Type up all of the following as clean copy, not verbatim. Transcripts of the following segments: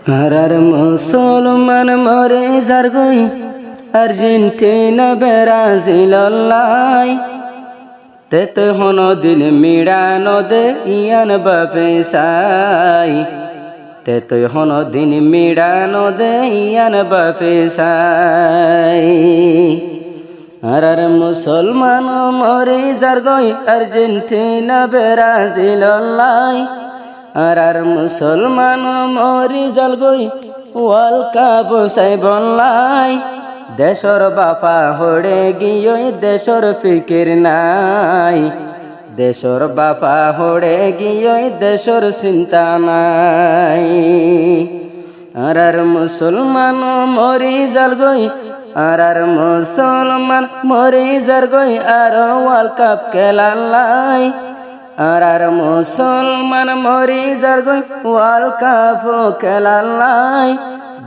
হারার মুসলমান মরে জারগই আর্জেন্টিনা ব্রাজিল লাই তেতে হন দিন মিড়ানো দে ইয়ান বাপে সাই তেতে হন দিন মিড়ানো দে ইয়ান বাপে সাই হারার মুসলমান মরে জারগই আর্জেন্টিনা ব্রাজিল লাই আর মুসলমান মরি জলগই ওয়ার্ল্ড কাপ সাই বনলাই দেশর বাফা হড়ে গিয়ে দেশর ফিকির নাই দেশর বাফা হড়ে গিয়ে দেশর চিন্তা নাই আর মুসলমান মরি জলগই আর মুসলমান মরি জলগই আর ওয়ার্ল্ড কাপ খেলালাই আর মুসলমান মরি জারগই ওয়ার্ল্ড কাপ খেলালাই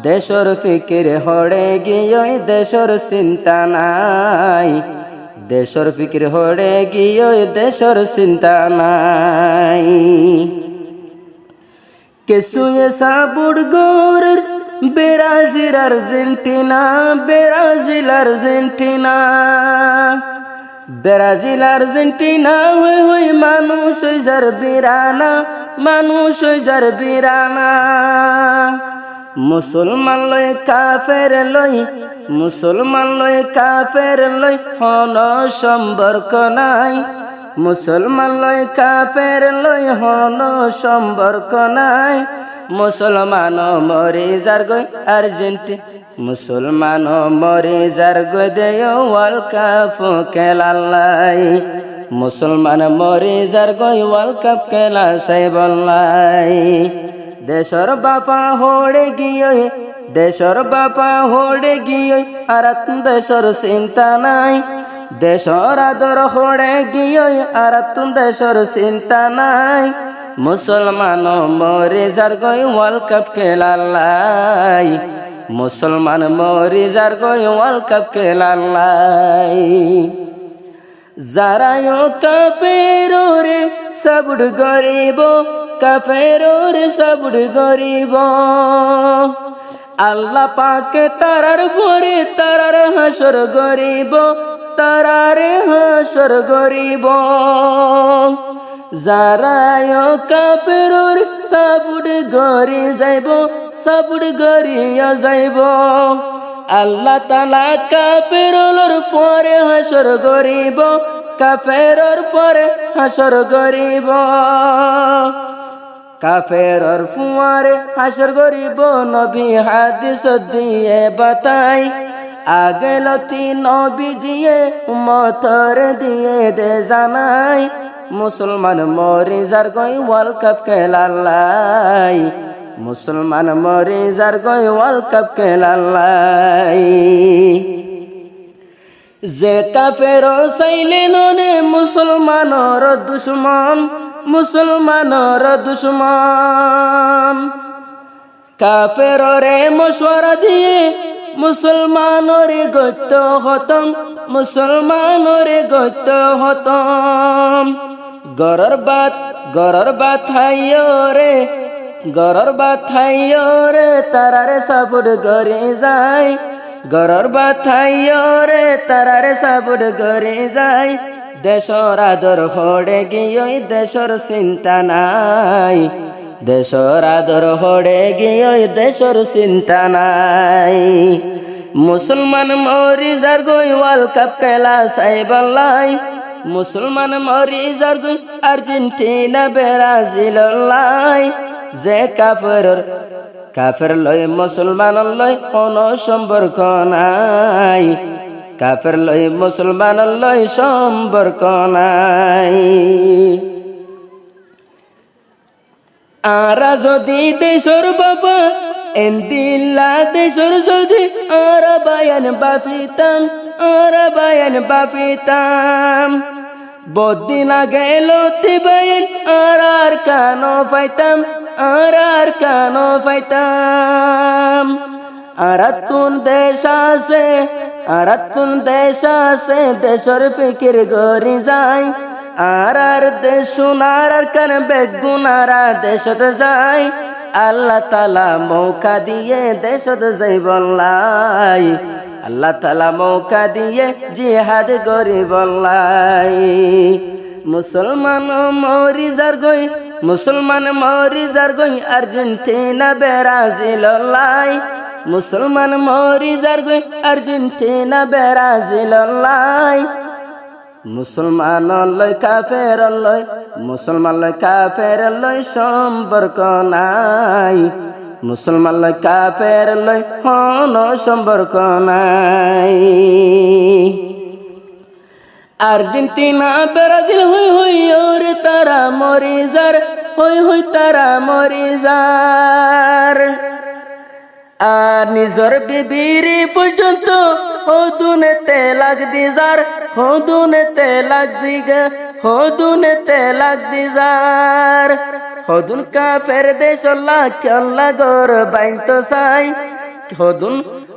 দেশর ফিকির হড়ে গিয়ে দেশর চিন্তা নাই দেশর ফিকির হড়ে গিয়ে দেশর চিন্তা নাই কেসুয়ে সাবুড গোরের Brazil Argentina Brazil Argentina Brazil Argentina হই হই মানুষ যার বিরানা মানুষ যার বিরানা মুসলমান লয় কাফের লয় মুসলমান লয় কাফের লয় হন সম্পর্ক নাই মুসলমান লয় কাফের লয় হন সম্পর্ক নাই মুসলমান মরে যার গই আর্জেন্টিনা মুসলমান মরে যার গই দেয় ওয়ার্ল্ড কাপ খেলালাই মুসলমান মরে যার গই ওয়ার্ল্ড কাপ খেলা সাই বললাই দেশর বাপা হড়ে গিয়ে দেশর বাপা হড়ে গিয়ে আর দেশর চিন্তা নাই দেশর আদর হড়ে গিয়ে আর দেশর চিন্তা নাই মুসলমান মরে যার গই ওয়ার্ল্ড কাপ খেলালাই মুসলমান মরে যার গই ওয়ার্ল্ড কাপ খেলালাই যারায়ও কাফের রে সবুড গরিব কাফের রে সবুড গরিব আল্লাহ পাকে তারার পরে তারার হাসর গরিব তারার হাসর গরিব যারায়ও কাফের রে সবুড গরি যাইব সবুড গরিয়া যাইব আল্লাহ তাআলা কাফেরর পরে হাসর গরিব কাফেরর পরে হাসর গরিব কাফেরর পরে হাসর গরিব নবী হাদিস দিয়ে বাতাই আগে লতি নবী জিয়ে উম্মতর দিয়ে দে জানাই মুসলমান মরে যার গই ওয়ার্ল্ড কাপ খেলালাই মুসলমান মরে যার গই ওয়ার্ল্ড কাপ খেলালাই যে কাফের সাইলে ননে মুসলমানর দুশ্মন মুসলমানর দুশ্মন কাফের রে মশওয়ারা দিয়ে মুসলমানরে গত হতম মুসলমানরে গত হতম গরর বাত হাইয় রে গরর বাথাইয় রে তারারে সাবুড গরে যায় গরর বাথাইয় রে তারারে সাবুড গরে যায় দেশর আদর হড়ে গিয়ে দেশর চিন্তা নাই দেশর আদর হড়ে গিয়ে দেশর চিন্তা নাই মুসলমান মরি যার গই ওয়ার্ল্ড কাপ খেলা সাই বললাই মুসলমান মরি যার গই আর্জেন্টিনা ব্রাজিল লাই যে কাফের লয় মুসলমান লয় কোনো সম্পর্ক নাই কাফের লয় মুসলমান লয় সম্পর্ক নাই আরা যদি দেশর বাবা এন্দিল্লা দেশর যদি আর বায়ান বাফিতাম আর বায়ান বাফিতাম বদিন গেল তিবাইন আর কানো পাইতাম আর কানো পাইতাম আরাতুন দেশ আছে দেশর ফিকির গরি যায় আর দেশ সোনার কান বেগুনারা দেশত যায় আল্লাহ তালা মৌকা দিয়ে দেশত যাইবল্লাই আল্লাহ তালা মৌকা দিয়ে জিহাদ গরিবল্লাই মুসলমান মরি যার গই মুসলমান মরি যার গই আর্জেন্টিনা ব্রাজিল লাই মুসলমান মরি যার গই আর্জেন্টিনা ব্রাজিল লাই মুসলমান লয় কাফের লয় মুসলমান লয় কাফের লয় সম্পর্ক নাই মুসলমান লয় কাফের লয় হন সম্পর্ক নাই আর্জেন্টিনা ব্রাজিল হই হই ওরে তারা মরি যার হই হই তারা মরি যার আর নিজর বিবির পর্যন্ত হদুনেতে লাগ দিজার হদুনেতে লাগ দিগা হদুনেতে লাগ দিজার হদুন কাফের দেশ আল্লাহ গর বাইত সাই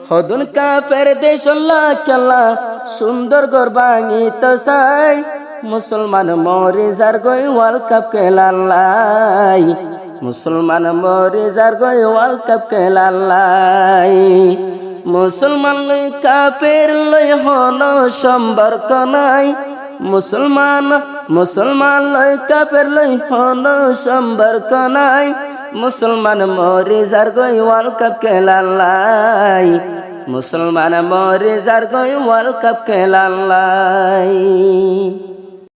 হদুন কাফের দেশ আল্লাহ সুন্দর গর বাঙিত সাই মুসলমান মরে যার গই ওয়ার্ল্ড কাপ খেলাল্লাই মুসলমান মরে যার গই ওয়ার্ল্ড কাপ খেলাল্লাই মুসলমান লই কাফের লই হন সম্পর্ক নাই মুসলমান লই কাফের লই হন সম্পর্ক নাই মুসলমান মরে যার গই ওয়ার্ল্ড কাপ খেলাল্লাই মুসলমান মরে যার গই ওয়ার্ল্ড কাপ খেলাল্লাই